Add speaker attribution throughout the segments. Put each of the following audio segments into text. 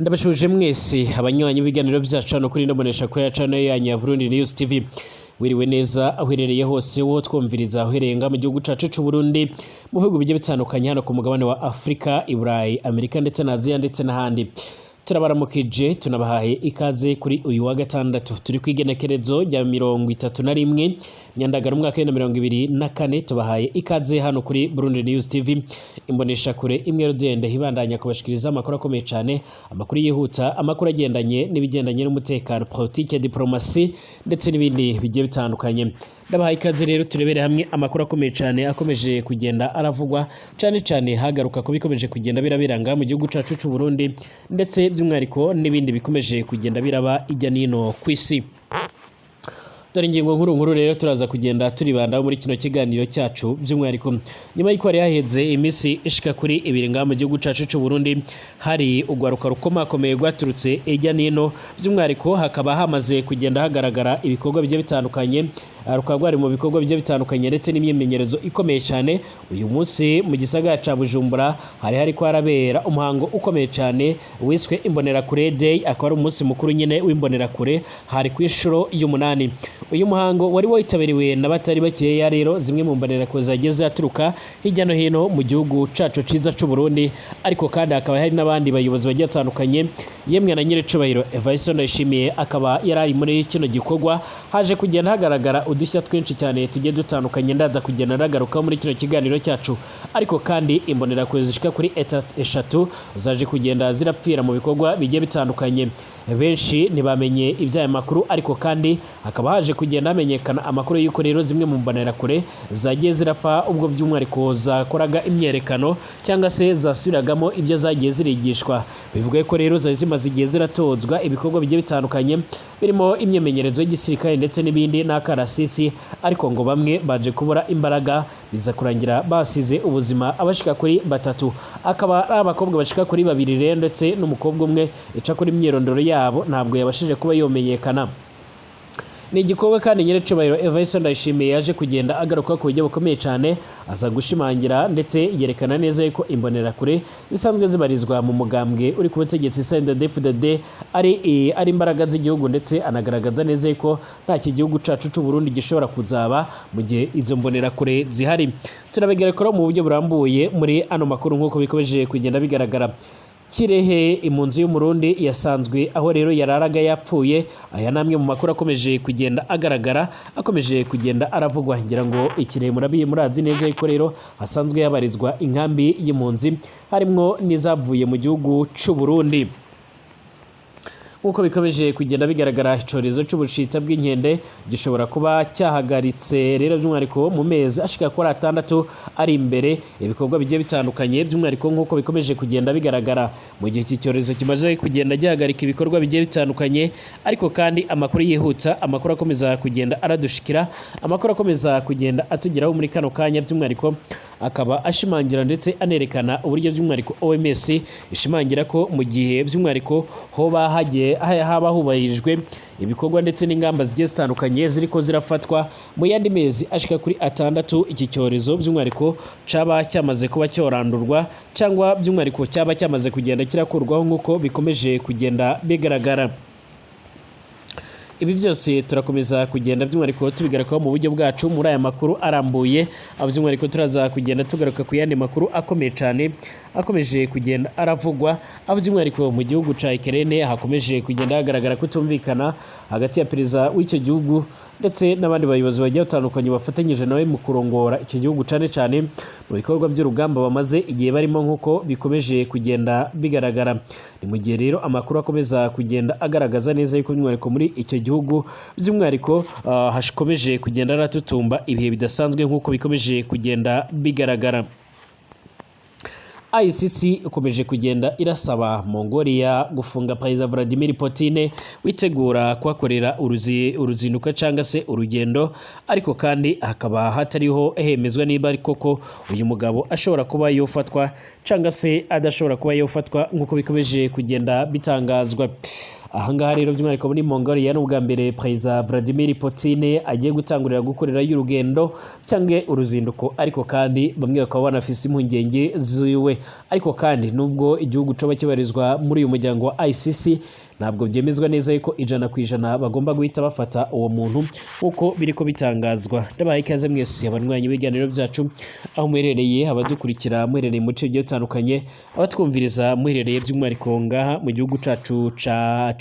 Speaker 1: Ndabashuje mwese abanywanyi b'ibiganiro byacu no kuri ndobonesha kuri ya channel yanyu ya Burundi News TV. Wiriwe neza aherereye hose wo twumviriza aherenga mu gihugu cacu c'u Burundi mu bihugu bigiye bitandukanye hano ku mugabane wa Afrika, Iburayi, Amerika ndetse na Aziya ndetse n'ahandi. Turabaramukije tunabahaye ikaze kuri uyu wa gatandatu turi kwigenekerezo rya 31 Nyandagara umwaka wa 2024. Tubahaye ikaze hano kuri Burundi News TV, imbonesha kure imwe rudende hibandanya kubashikiriza amakuru akomeye cyane, amakuru yihuta, amakuru agendanye n'ibigendanye n'umutekano, politique, diplomasi ndetse n'ibindi bigiye bitandukanye. Ndabahaye ikaze rero turebere hamwe amakuru akomeye cyane akomeje kugenda aravugwa cyane hagaruka ko bikomeje kugenda birabiranga mu gihugu cacu c'u Burundi ndetse by'umwihariko n'ibindi bikomeje kugenda biraba ijya nino kw'isi. Dore ingingo nkuru rero turaza kugenda turibanda muri kino kiganiro cyacu by'umwihariko nyuma y'iko yaheze imisi ishika kuri 2 mu gihugu cacu c'u Burundi hari ugwaruka rukomakomeye gwaturutse ijya nino, by'umwihariko hakaba hamaze kugenda hagaragara ibikorwa bigiye bitandukanye, rukagwari mu bikorwa bigiye bitandukanye ndetse n'imyemenyerezo ikomeye cyane. Uyu munsi mu gisagara ca Bujumbura hari ko arabera umuhango ukomeye cyane wiswe Imbonerakure Day, akaba ari umunsi mukuru nyine w'imbonerakure, hari ku inshuro y'umunani. Uyu muhango wari witabiriwe n'abatari bakeya rero, zimwe mu mbonerakure zageze aturuka hirya no hino mu gihugu cacu ciza c'u Burundi, ariko kandi hakaba hari n'abandi bayobozi bagiye batandukanye, yemwe na nyiricubahiro Evariste Ndayishimiye akaba yarari muri kino gikorwa. Haje kugenda hagaragara udushya twinshi cyane tugiye dutandukanye, ndaza kugenda nagaruka muri kino kiganiro cyacu, ariko kandi imbonerakure zishika kuri eshatu zaje kugenda zirapfira mu bikorwa bigiye bitandukanye. Benshi ntibamenye iby'aya makuru, ariko kandi hakaba haje kugenda hamenyekana amakuru y'uko rero zimwe mu mbonerakure zagiye zirapfa ubwo by'umwihariko zakoraga imyerekano cyangwa se zasubiragamo ibyo zagiye zirigishwa. Bivuga ko rero zari zimaze igihe ziratozwa ibikorwa bigiye bitandukanye birimo imyemenyerezo y'igisirikare ndetse n'ibindi n'akarasisi, ariko ngo bamwe baje kubura imbaraga biza kurangira basize ubuzima abashika kuri 3, akaba ari abakobwa bashika kuri 2 rero ndetse n'umukobwa umwe ica kuri imyirondoro yabo ntabwo yabashije kuba yomenyekana. Ni igikorwa kandi nyiricubahiro Evariste Ndayishimiye yaje kugenda agaruka ku buryo bukomeye cyane, aza gushimangira ndetse yerekana neza yuko imbonerakure zisanzwe zibarizwa mu mugambwe uri ku butegetsi CNDD-FDD ari imbaraga z'igihugu, ndetse anagaragaza neza yuko nta kigihugu cacu c'u Burundi gishobora kuzaba mu gihe izo mbonerakure zihari. Turabigerekora mu buryo burambuye muri ano makuru nk'uko bikomeje kugenda bigaragara. Kirehe impunzi y'umurundi yasanzwe aho rero yararaga yapfuye. Aya namwe mu makuru akomeje kugenda agaragara, akomeje kugenda aravugwa. Ngira ngo Ikirehe murazi neza yuko rero hasanzwe yabarizwa inkambi y'impunzi harimwo n'izavuye mu gihugu c'u Burundi. Uko bikomeje kugenda bigaragara, icorezo c'ubushita bw'inkende gishobora kuba cyahagaritse rero by'umwihariko mu mezi ashika kuri 6 ari imbere ibikorwa bigiye bitandukanye, by'umwihariko nk'uko bikomeje kugenda bigaragara mu gihe iki cyorezo kimaze kugenda gihagarika ibikorwa bigiye bitandukanye. Ariko kandi amakuru yihuta, amakuru akomeza kugenda aradushikira, amakuru akomeza kugenda atugeraho muri kano kanya, by'umwihariko akaba ashimangira ndetse anerekana uburyo by'umwihariko OMS ishimangira ko mu gihe by'umwihariko haba hubahirijwe ibikorwa ndetse n'ingamba zigiye zitandukanye ziriko zirafatwa mu yandi mezi ashika kuri 6, iki cyorezo by'umwihariko caba cyamaze kuba cyorandurwa cyangwa by'umwihariko cyaba cyamaze kugenda kirakurwaho nk'uko bikomeje kugenda bigaragara. Ibi byose turakomeza kugenda by'umwihariko tubigarakaho mu buryo bwacu muri aya makuru arambuye, by'umwihariko turaza kugenda tugaruka ku yandi makuru akomeye cyane akomeje kugenda aravugwa, by'umwihariko mu gihugu ca Ukraine hakomeje kugenda hagaragara kutumvikana hagati ya perezida w'icyo gihugu ndetse n'abandi bayobozi bagiye batandukanye bafatanyije nawe mu kurongora icyo gihugu cyane mu bikorwa by'urugamba bamaze igihe barimo nk'uko bikomeje kugenda bigaragara. Ni mu gihe rero amakuru akomeza kugenda agaragaza neza yuko by'umwihariko muri icyo gihugu by'umwihariko hakomeje kugenda ratutumba ibihe bidasanzwe nk'uko bikomeje kugenda bigaragara. ICC ikomeje kugenda irasaba Mongolia gufunga Perezida Vladimir Putin witegura kwakorera uruzinduko cyangwa se urugendo, ariko kandi hakaba hatariho hemezwa niba ariko ko uyu mugabo ashobora kuba yofatwa cyangwa se adashobora kuba yofatwa nk'uko bikomeje kugenda bitangazwa. ahangaha rero by'umwihariko muri Mongolia n'ubwa mbere Perezida Vladimir Putin agiye gutangurira gukorera y'urugendo cyangwa uruzinduko, ariko kandi bamwe bakaba banafise impungenge ziwe. Ariko kandi nubwo igihugu coba kibarizwa muri uyu muryango wa ICC, ntabwo byemezwa neza yuko 100% bagomba guhita bafata uwo muntu uko biriko bitangazwa. Ndabaye ikaze mwese abanywanyi b'ibiganiro byacu, aho muherereye, abadukurikira muherereye mu bice bigiye bitandukanye, abatwumviriza muherereye by'umwihariko ngaha mu gihugu cacu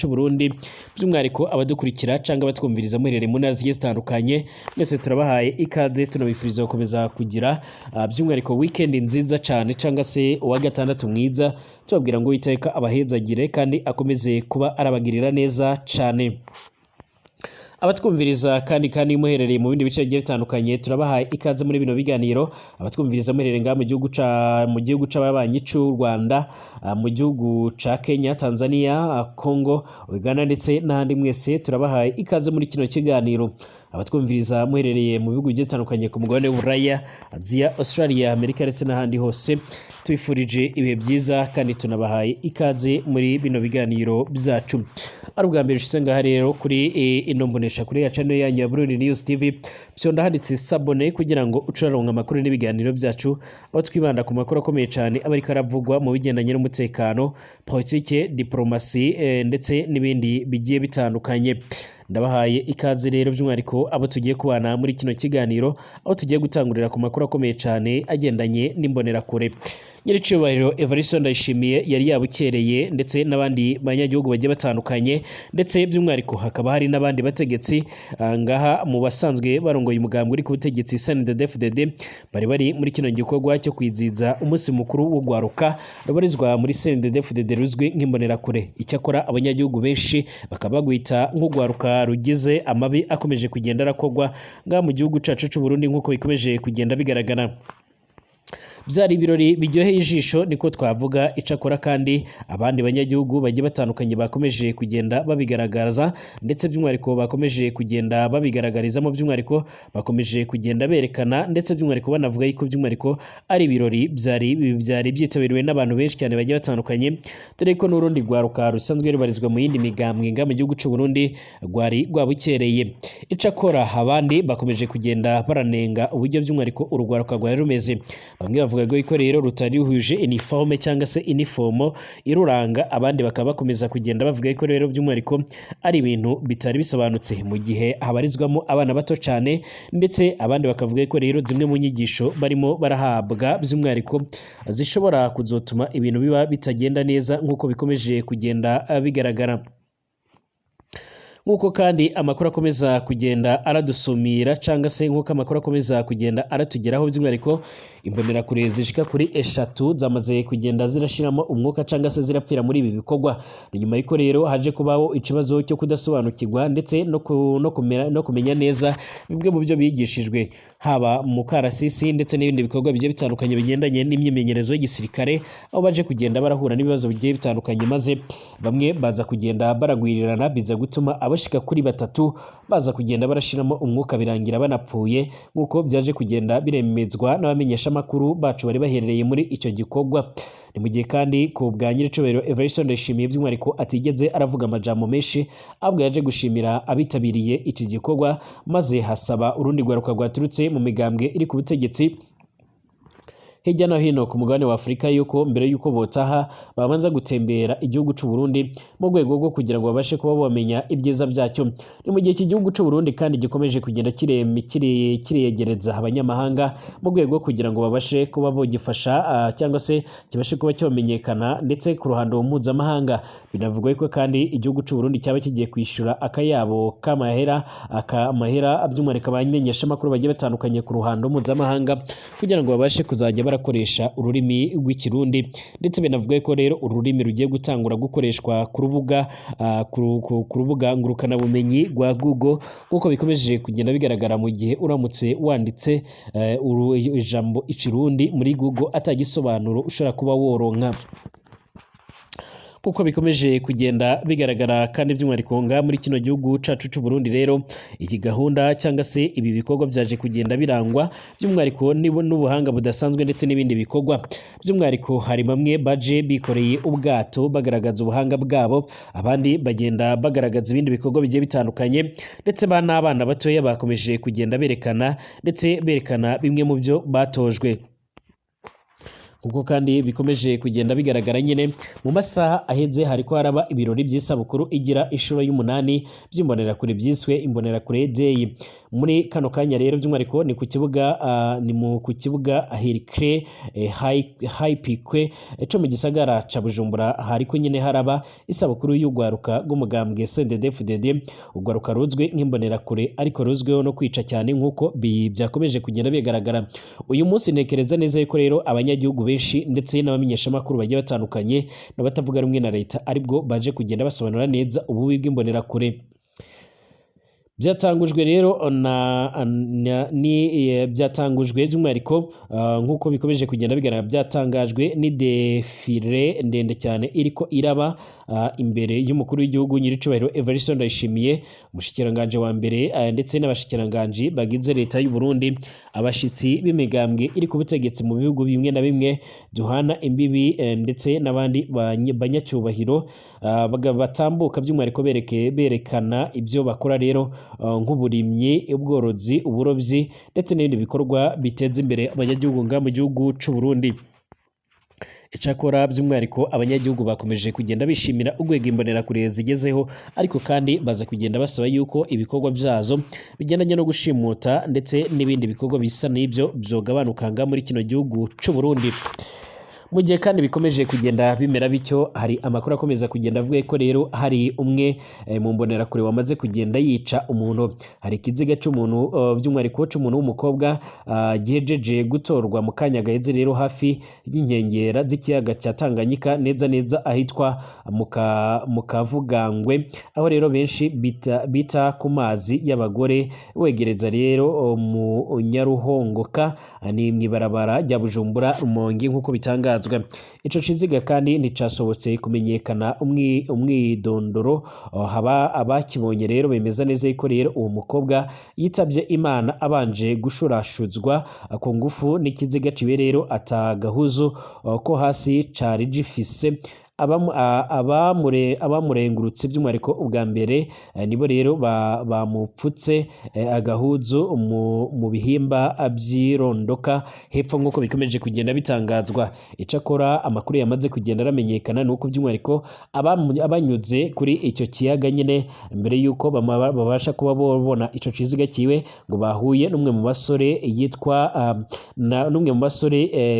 Speaker 1: c'u Burundi, by'umwihariko abadukurikira cyangwa abatwumviriza muherereye mu ntara zigiye zitandukanye, mwese turabahaye ikaze, tunabifuriza gukomeza kugira by'umwihariko weekend nziza cyane cyangwa se uwa gatandatu mwiza, tubabwira ngo Uwiteka abahezagire kandi akomeze kuba arabagirira neza cyane. Abatwumviriza kandi muherereye mu bindi bice bigiye bitandukanye, turabahaye ikaze muri bino biganiro. Abatwumviriza muherereye ngaha mu gihugu c'ababanyi c'u Rwanda, mu gihugu ca Kenya, Tanzania, Congo, Uganda ndetse n'ahandi, mwese turabahaye ikaze muri kino kiganiro. Abatwumviriza muherereye mu bihugu bigiye bitandukanye ku mugabane w'Uburaya, Aziya, Australia, Amerika ndetse n'ahandi hose, tubifurije ibihe byiza kandi tunabahaye ikaze muri bino biganiro byacu. Ari ubwa mbere ushitse ngaha rero kuri ino mbonesha kuri ya channel yanyu ya Burundi News TV, byonda handitse sabone kugira ngo ucuraronka amakuru n'ibiganiro byacu, aho twibanda ku makuru akomeye cyane abariko aravugwa mu bigendanye n'umutekano, politike, diplomasi ndetse n'ibindi bigiye bitandukanye. Ndabahaye ikaze rero by'umwihariko abo tugiye kubana muri kino kiganiro, aho tugiye gutangurira ku makuru akomeye cyane agendanye n'imbonerakure. Nyiricubahiro Evariste Ndayishimiye yari yabukereye, ndetse n'abandi banyagihugu bagiye batandukanye, ndetse by'umwihariko hakaba hari n'abandi bategetsi ngaha mu basanzwe barongoye umugambi uri ku butegetsi CNDD-FDD, bari muri kino gikorwa cyo kwiziza umunsi mukuru wo gwaruka rubarizwa muri CNDD-FDD ruzwi nk'imbonerakure. Icyakora abanyagihugu benshi bakaba bagwita nk'ugwaruka rugize amabi akomeje kugenda arakogwa ngaha mu gihugu cacu c'u Burundi, nk'uko bikomeje kugenda bigaragara. Byari ibirori biryoheye ijisho niko twavuga. Icakora kandi abandi banyagihugu bagiye batandukanye bakomeje kugenda babigaragaza, ndetse by'umwihariko bakomeje kugenda babigaragarizamo, by'umwihariko bakomeje kugenda berekana, ndetse by'umwihariko banavuga yuko by'umwihariko ari ibirori byari byitabiriwe n'abantu benshi cyane bagiye batandukanye, dore ko n'urundi rwaruka rusanzwe rubarizwa mu yindi migambwe nga mu gihugu cy'u Burundi rwari rwabukereye. Icakora abandi bakomeje kugenda baranenga uburyo by'umwihariko urugwaruka rwari rumeze. Bamwe bavuga ko rero rutari ruhuje uniforme cyangwa se uniformo iruranga, abandi bakaba bakomeza kugenda bavuga ko rero by'umwihariko ari ibintu bitari bisobanutse, mu gihe habarizwamo abana bato cyane, ndetse abandi bakavuga ko rero zimwe mu nyigisho barimo barahabwa by'umwihariko zishobora kuzotuma ibintu biba bitagenda neza, nk'uko bikomeje kugenda bigaragara. Nk'uko kandi amakuru akomeza kugenda aradusumira, cyangwa se nk'uko amakuru akomeza kugenda aratugeraho, by'umwihariko imbonerakure zishika kuri 3 zamaze kugenda zirashiramo umwuka cyangwa se zirapfira muri ibi bikorwa. Nyuma y'iko rero haje kubaho ikibazo cyo kudasobanukirwa, ndetse no kumenya neza bimwe mu byo bigishijwe, haba mu karasisi ndetse n'ibindi bikorwa bigiye bitandukanye bigendanye n'imyimenyerezo y'igisirikare, aho baje kugenda barahura n'ibibazo bigiye bitandukanye, maze bamwe baza kugenda baragwirirana, biza gutuma abashika kuri 3 baza kugenda barashiramo umwuka, birangira banapfuye, nk'uko byaje kugenda biremezwa n'abamenyesha makuru bacu bari baherereye muri icyo gikorwa. Ni mu gihe kandi ku bwa nyiricubahiro Evariste Ndayishimiye by'umwihariko atigeze aravuga amajambo menshi, ahubwo yaje gushimira abitabiriye iki gikorwa, maze hasaba urundi rwaruka rwaturutse mu migambwe iri ku butegetsi hirya no hino ku mugabane wa Afurika yuko mbere yuko botaha babanza gutembera igihugu cy'u Burundi mu rwego rwo kugira ngo babashe kuba bamenya ibyiza byacyo. Ni mu gihe cy'igihugu cy'u Burundi kandi gikomeje kugenda kiregereza abanyamahanga mu rwego rwo kugira ngo babashe kuba bogifasha cyangwa se kibashe kuba cyamenyekana, ndetse ku ruhando mpuzamahanga. Binavugwa ko kandi igihugu cy'u Burundi cyaba kigiye kwishura akayabo k'amahera by'umwihariko abamenyesha makuru bagiye batandukanye ku ruhando mpuzamahanga, kugira ngo babashe kuzajya barakoresha ururimi rw'ikirundi, ndetse binavuga ko rero ururimi rugiye gutangura gukoreshwa ku rubuga ngurukana bumenyi rwa Google, nk'uko bikomeje kugenda bigaragara, mu gihe uramutse wanditse ijambo ikirundi muri Google atagisobanuro ushobora kuba woronka. kuko bikomeje kugenda bigaragara kandi by'umwihariko nga muri kino gihugu cacu c'u Burundi. Rero iyi gahunda cyangwa se ibi bikorwa byaje kugenda birangwa by'umwihariko n'ubuhanga budasanzwe ndetse n'ibindi bikorwa. By'umwihariko hari bamwe baje bikoreye ubwato bagaragaza ubuhanga bwabo, abandi bagenda bagaragaza ibindi bikorwa bigiye bitandukanye, ndetse n'abana batoya bakomeje kugenda berekana ndetse berekana bimwe mu byo batojwe. Kuko kandi bikomeje kugenda bigaragara nyine mu masaha aheze hariko haraba ibirori by'isabukuru igira inshuro y'umunani by'imbonerakure byiswe Imbonerakure Day. Muri kano kanya rero by'umwihariko ni ku kibuga Ahirikre Haipikwe co mu gisagara ca Bujumbura, hariko nyine haraba isabukuru y'ugwaruka rw'umugambwe CNDD-FDD, ugwaruka ruzwi nk'imbonerakure ariko ruzwiho no kwica cyane nk'uko byakomeje kugenda bigaragara. Uyu munsi ntekereza neza yuko rero abanyagihugu benshi ndetse n'abamenyeshamakuru bagiye batandukanye n'abatavuga rumwe na leta aribwo baje kugenda basobanura neza ububi bw'imbonerakure. Byatangujwe rero byatangujwe by'umwihariko nk'uko bikomeje kugenda bigaragara, byatangajwe ni defile ndende cyane iriko iraba imbere y'umukuru w'igihugu nyiricubahiro Evariste Ndayishimiye, umushikiranganje wa mbere ndetse n'abashikiranganje bagize leta y'u Burundi, abashitsi b'imigambwe iri ku butegetsi mu bihugu bimwe na bimwe duhana imbibi ndetse n'abandi banyacyubahiro batambuka by'umwihariko berekana ibyo bakora rero nk'uburimyi, ubworozi, uburobyi ndetse n'ibindi bikorwa biteza imbere abanyagihugu nga mu gihugu c'u Burundi. Icakora by'umwihariko abanyagihugu bakomeje kugenda bishimira urwego imbonerakure zigezeho, ariko kandi baza kugenda basaba yuko ibikorwa byazo bigendanye no gushimuta ndetse n'ibindi bikorwa bisa n'ibyo byogabanuka nga muri kino gihugu c'u Burundi. Mu gihe kandi bikomeje kugenda bimera bityo, hari amakuru akomeza kugenda avuga ko rero hari umwe mu mbonerakure wamaze kugenda yica umuntu. Hari ikiziga cy'umuntu by'umwihariko c'umuntu w'umukobwa gihejeje gutorwa mu kanya gaheze rero hafi y'inkengera z'ikiyaga cya Tanganyika, neza ahitwa mu Kavugangwe, aho rero benshi bita ku mazi y'abagore, wegereza rero mu Nyaruhongoka, ni mw'ibarabara rya Bujumbura Rumonge nk'uko bitangazwa. Ico ciziga kandi nticasobotse kumenyekana umwidondoro, haba abakibonye rero bemeza neza ko rero uwo mukobwa yitabye Imana abanje gushurashuzwa ku ngufu n'ikiziga ciwe rero atagahuzu ko hasi cari gifise. Abamurengurutse by'umwihariko ubwa mbere nibo rero bamupfutse agahuzu mu bihimba by'irondoka hepfo nk'uko bikomeje kugenda bitangazwa. Icakora amakuru yamaze kugenda aramenyekana nuko by'umwihariko abanyuze kuri icyo kiyaga nyine mbere yuko babasha kuba babona ico ciziga kiwe, ngo bahuye n'umwe mu basore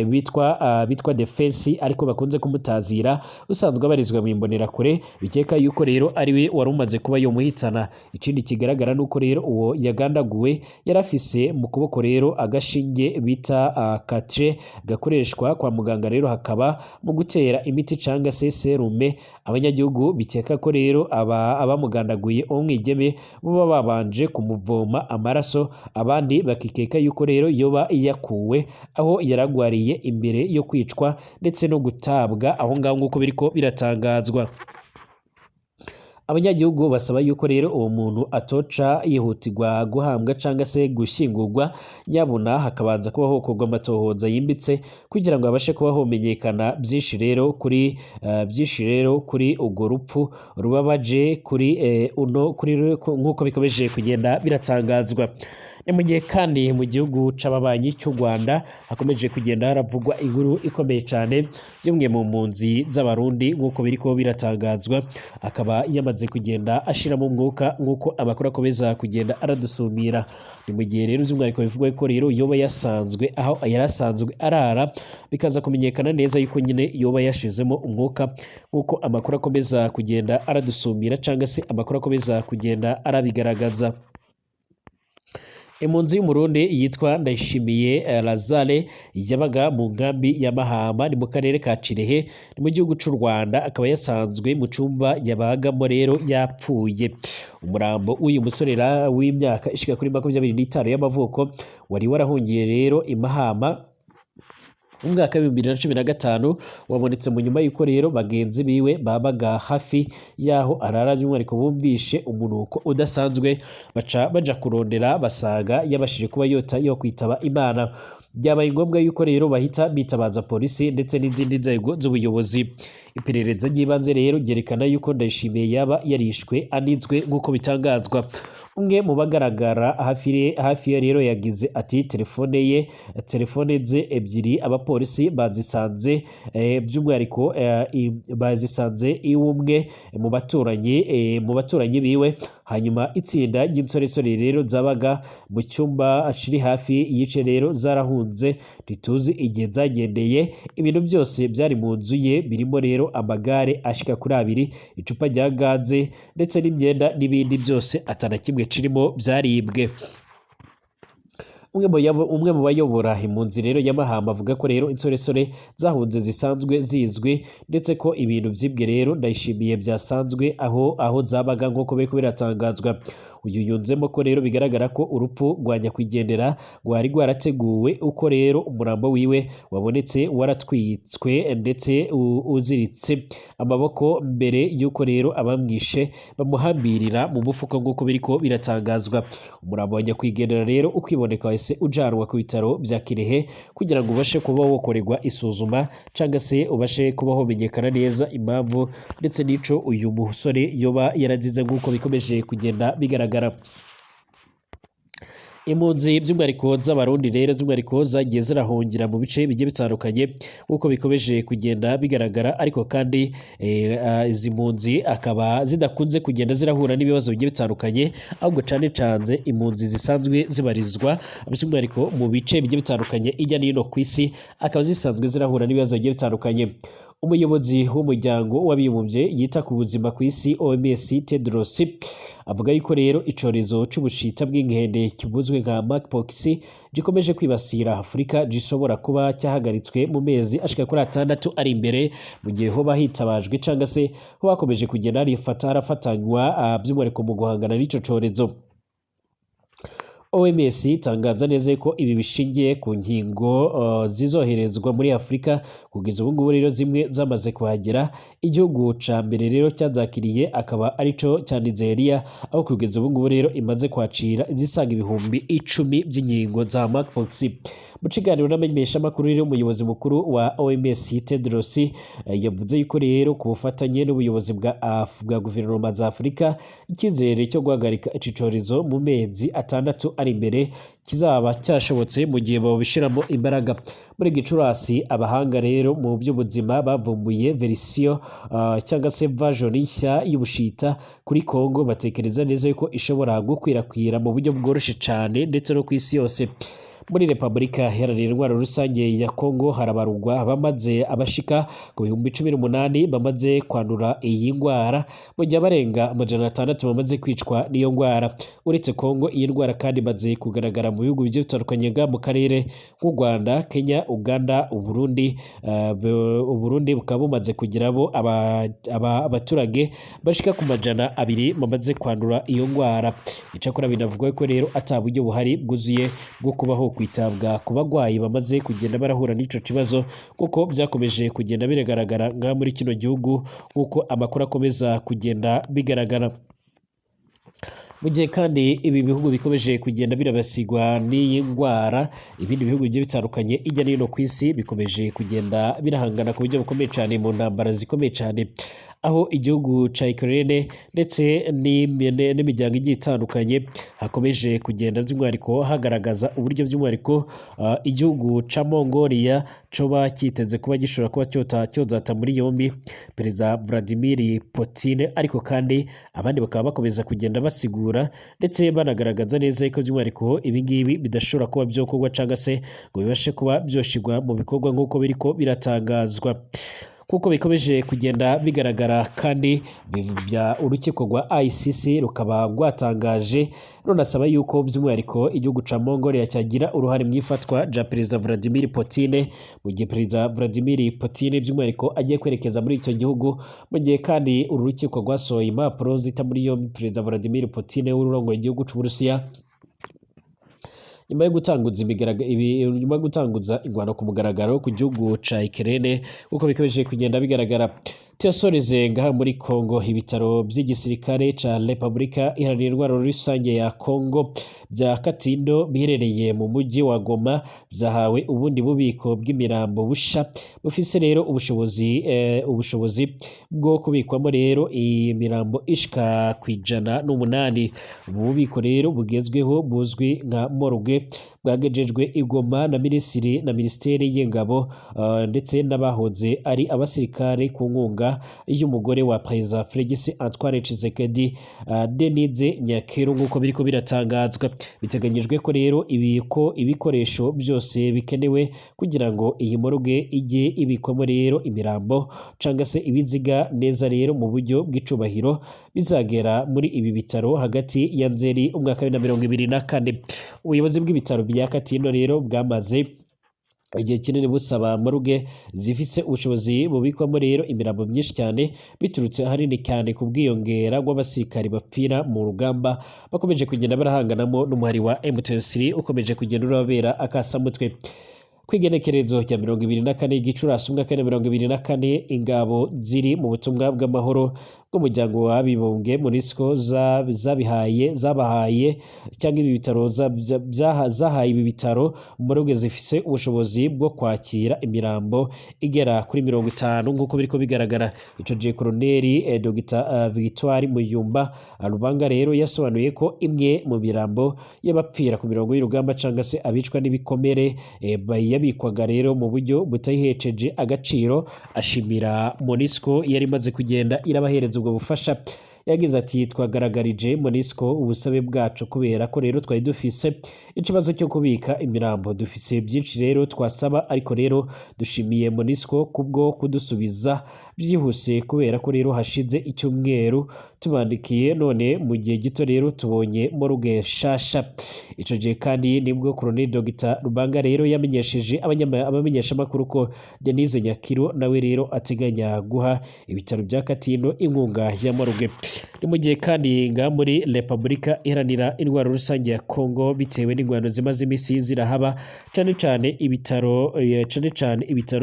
Speaker 1: bitwa Defense ariko bakunze kumutazira, usanzwe abarizwa mu imbonerakure, bikeka yuko rero ari we wari umaze kuba yomuhitana. Ikindi kigaragara nuko rero uwo yagandaguwe yarafise mu kuboko rero agashinge bita katre gakoreshwa kwa muganga, rero hakaba mu gutera imiti canga se serume. Abanyagihugu bikeka ko rero abamugandaguye umwigeme bo babanje kumuvoma amaraso, abandi bakikeka yuko rero yoba yakuwe aho yaragwariye imbere yo kwicwa ndetse no gutabwa aho ngaho nk'uko biriko biratangazwa. Abanyagihugu basaba yuko rero uwo muntu atoca yihutirwa guhambwa canga se gushyingurwa, nyabuna hakabanza kuba hokorwa amatohoza yimbitse kugira ngo habashe kuba homenyekana byinshi rero kuri urwo rupfu rubabaje nk'uko bikomeje kugenda biratangazwa. Ni mu gihe kandi mu gihugu c'ababanyi cy'u Rwanda hakomeje kugenda haravugwa inkuru ikomeye cyane y'umwe mu mpunzi z'abarundi nk'uko biriko biratangazwa, akaba yamaze kugenda ashiramo umwuka nk'uko amakuru akomeza kugenda aradusumira. Ni mu gihe rero by'umwihariko bivugwa ko rero yoba yasanzwe aho yarasanzwe arara, bikaza kumenyekana neza yuko nyine yoba yashizemo umwuka nk'uko amakuru akomeza kugenda aradusumira canga se amakuru akomeza kugenda arabigaragaza. Impunzi y'umurundi yitwa Ndayishimiye Lazare yabaga mu nkambi ya Mahama ni mu karere ka Kirehe ni mu gihugu c'u Rwanda, akaba yasanzwe mu cumba yabagamo rero yapfuye. Umurambo w'uyu musore w'imyaka ishika kuri 25 y'amavuko wari warahungiye rero i Mahama umwaka wa 2015 wabonetse mu nyuma yuko rero bagenzi biwe babaga hafi yaho arara by'umwihariko bumvishe umunuko udasanzwe baca baja kurondera basaga yabashije kuba yota yo kwitaba Imana. Byabaye ngombwa yuko rero bahita bitabaza polisi ndetse n'izindi nzego z'ubuyobozi. Iperereza ry'ibanze rero ryerekana yuko Ndayishimiye yaba yarishwe anizwe nk'uko bitangazwa. Umwe mu bagaragara hafi ya rero yagize ati telefone ze ebyiri abapolisi bazisanze by'umwihariko bazisanze iwumwe mu baturanyi biwe. Hanyuma itsinda ry'insoresore rero zabaga mu cyumba akiri hafi yice rero zarahunze ntituzi igihe zagendeye. Ibintu byose byari mu nzu ye birimo rero amagare ashika kuri 2, icupa rya gaze ndetse n'imyenda n'ibindi byose atana kimwe kirimo byaribwe. Umwe mu bayobora impunzi rero ya Mahama avuga ko rero insoresore zahunze zisanzwe zizwi ndetse ko ibintu byibwe rero Ndayishimiye byasanzwe aho zabaga nk'uko biriko biratangazwa. Uyu yunzemo ko rero bigaragara ko urupfu rwa nyakwigendera rwari rwarateguwe uko rero umurambo wiwe wabonetse waratwitswe ndetse uziritse amaboko mbere yuko rero abamwishe bamuhambirira mu mufuka nk'uko biriko biratangazwa. Umurambo wa nyakwigendera rero ukiboneka wese ujanwa ku bitaro bya Kirehe kugira ngo ubashe kuba wokorerwa isuzuma cyangwa se ubashe kuba homenyekana neza impamvu ndetse n'ico uyu musore yoba yarazize nk'uko bikomeje kugenda bigaragara. Impunzi by'umwihariko z'abarundi rero by'umwihariko zagiye zirahungira mu bice bigiye bitandukanye nk'uko bikomeje kugenda bigaragara, ariko kandi izi mpunzi akaba zidakunze kugenda zirahura n'ibibazo bigiye bitandukanye, ahubwo cane cane impunzi zisanzwe zibarizwa by'umwihariko mu bice bigiye bitandukanye ijya n'ino ku isi akaba zisanzwe zirahura n'ibibazo bigiye bitandukanye. Umuyobozi w'umuryango w'abibumbye yita ku buzima ku isi OMS Tedros avuga yuko rero icorezo c'ubushita bw'inkende kibuzwe nka monkeypox gikomeje kwibasira Afurika gishobora kuba cyahagaritswe mu mezi ashika kuri 6 ari imbere, mu gihe hoba hitabajwe canga se ho bakomeje kugenda harafatanywa by'umwihariko mu guhangana n'ico corezo. OMS itangaza neza ko ibi bishingiye ku nkingo zizoherezwa muri Afurika. Kugeza ubu ngubu rero zimwe zamaze kuhagera. Igihugu ca mbere rero cyazakiriye akaba arico cya Nigeria, aho kugeza ubu ngubu rero imaze kwacira zisaga ibihumbi 10 by'inkingo za monkeypox. Mu kiganiro n'amenyesha makuru rero umuyobozi mukuru wa OMS Tedros yavuze yuko rero ku bufatanye n'ubuyobozi bwa guverinoma za Afurika icyizere cyo guhagarika ico corezo mu mezi 6 ari imbere kizaba cyashobotse mu gihe babishiramo imbaraga. Muri Gicurasi abahanga rero mu by'ubuzima bavumbuye verisiyo cyangwa se version nshya y'ubushita kuri Kongo, batekereza neza yuko ishobora gukwirakwira mu buryo bworoshye cyane ndetse no ku isi yose. Muri Repubulika Iharanira Intwaro Rusange ya Kongo harabarugwa abamaze abashika ku 18,000 bamaze kwandura iyi ndwara, mu gihe abarenga 600 bamaze kwicwa n'iyo ndwara. Uretse Kongo, iyi ndwara kandi imaze kugaragara mu bihugu bigiye bitandukanye mu karere nk'u Rwanda, Kenya, Uganda, Uburundi bukaba bumaze kugirabo abaturage bashika ku 200 bamaze kwandura iyo ndwara. Icakora binavugwa ko rero ata buryo buhari bwuzuye bwo kubaho kwitabwa ku bagwayi bamaze kugenda barahura n'ico kibazo, kuko byakomeje kugenda bigaragara nga muri kino gihugu kuko amakuru akomeza kugenda bigaragara. Mu gihe kandi ibi bihugu bikomeje kugenda birabasigwa n'iyi ndwara, ibindi bihugu bigiye bitandukanye ijya n'ino ku isi bikomeje kugenda birahangana ku buryo bukomeye cyane mu ntambara zikomeye cyane, aho igihugu ca Ukraine ndetse n'imiryango igiye itandukanye hakomeje kugenda by'umwihariko hagaragaza uburyo by'umwihariko igihugu ca Mongolia coba kiteze kuba gishobora kuba cyozata muri yombi Perezida Vladimir Putin, ariko kandi abandi bakaba bakomeza kugenda basigura ndetse banagaragaza neza ko by'umwihariko ibi ngibi bidashobora kuba byokorwa cyangwa se ngo bibashe kuba byoshirwa mu bikorwa nk'uko biriko biratangazwa. Kuko bikomeje kugenda bigaragara kandi urukiko rwa ICC rukaba rwatangaje runasaba yuko by'umwihariko igihugu ca Mongolia cyagira uruhare mu ifatwa rya Perezida Vladimir Putin, mu gihe Perezida Vladimir Putin by'umwihariko agiye kwerekeza muri icyo gihugu, mu gihe kandi uru rukiko rwasohoye impapuro zita muri yombi Perezida Vladimir Putin w'urongoye igihugu c'Uburusiya nyuma yo gutanguza ingwano ku mugaragaro ku gihugu ca Ukraine uko bikomeje kugenda bigaragara. Tuyasoreze ngaha muri Kongo, ibitaro by'igisirikare ca Repubulika Iharanira Intwaro Rusange ya Kongo bya Katindo biherereye mu mujyi wa Goma byahawe ubundi bubiko bw'imirambo busha bufise rero ubushobozi bwo kubikwamo rero imirambo ishika ku 108. Ubu bubiko rero bugezweho buzwi nka morgue bwagejejwe igoma na Minisiteri y'Ingabo ndetse n'abahoze ari abasirikare ku nkunga y'umugore wa Perezida Felix Antoine Tshisekedi Denise Nyakeru nk'uko biriko biratangazwa. Biteganyijwe ko rero ibikoresho byose bikenewe kugira ngo iyi morgue ijye ibikwamo rero imirambo canga se ibiziga neza rero mu buryo bw'icubahiro bizagera muri ibi bitaro hagati ya Nzeri umwaka wa 2024. Ubuyobozi bw'ibitaro bya Katindo rero bwamaze igihe kinini busaba morgue zifise ubushobozi bubikwamo rero imirambo myinshi cyane biturutse ahanini cyane ku bwiyongera bw'abasirikari bapfira mu rugamba bakomeje kugenda barahanganamo n'umuhari wa M23 ukomeje kugenda urabera akasamutwe. Kwigenekerezo rya 24 Gicurasi umwaka wa 2024 ingabo ziri mu butumwa bw'amahoro bw'umuryango w'abibumbye MONUSCO zabahaye cyangwa ibi bitaro zahaye ibi bitaro morgue zifise ubushobozi bwo kwakira imirambo igera kuri 50 nk'uko biriko bigaragara. Ico je Colonel Dr Victoire Muyumba Rubanga rero yasobanuye ko imwe mu mirambo y'abapfira ku mirongo y'urugamba canga se abicwa n'ibikomere yabikwaga rero mu buryo butayihejeje agaciro. Ashimira MONUSCO yari imaze kugenda irabahereza ubwo bufasha. Yagize ati twagaragarije MONUSCO ubusabe bwacu kubera ko rero twari dufise ikibazo cyo kubika imirambo, dufise byinshi rero twasaba ariko rero dushimiye MONUSCO kubwo kudusubiza byihuse kubera ko rero hashize icyumweru tubandikiye none mu gihe gito rero tubonye morgue shasha. Ico je kandi nibwo Colonel Dr Rubanga rero yamenyesheje abamenyesha makuru ko Denise Nyakiru nawe rero ateganya guha ibitaro bya Katindo inkunga ya morgue. Ni mu gihe kandi nga muri Repubulika Iharanira Intwaro Rusange ya Kongo bitewe n'ingwano zimaze imisi zirahaba cyane ibitaro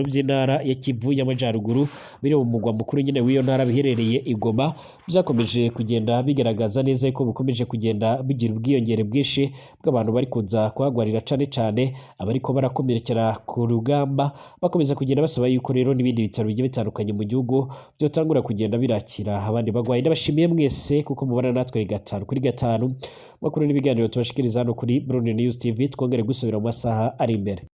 Speaker 1: by'intara ya Kivu y'Amajyaruguru biri mu mugwa mukuru nyine w'iyo ntara biherereye Igoma byakomeje kugenda bigaragaza neza ko bukomeje kugenda bigira ubwiyongere bwinshi bw'abantu bari kuza kuhagwarira cyane abariko barakomerekera ku rugamba bakomeza kugenda basaba yuko rero n'ibindi bitaro bigiye bitandukanye mu gihugu byotangura kugenda birakira abandi bagwaye. Ndabashimiye mwese kuko mubana natwe 5 makuru n'ibiganiro tubashikiriza hano kuri Burundi News TV twongere gusubira mu masaha ari imbere.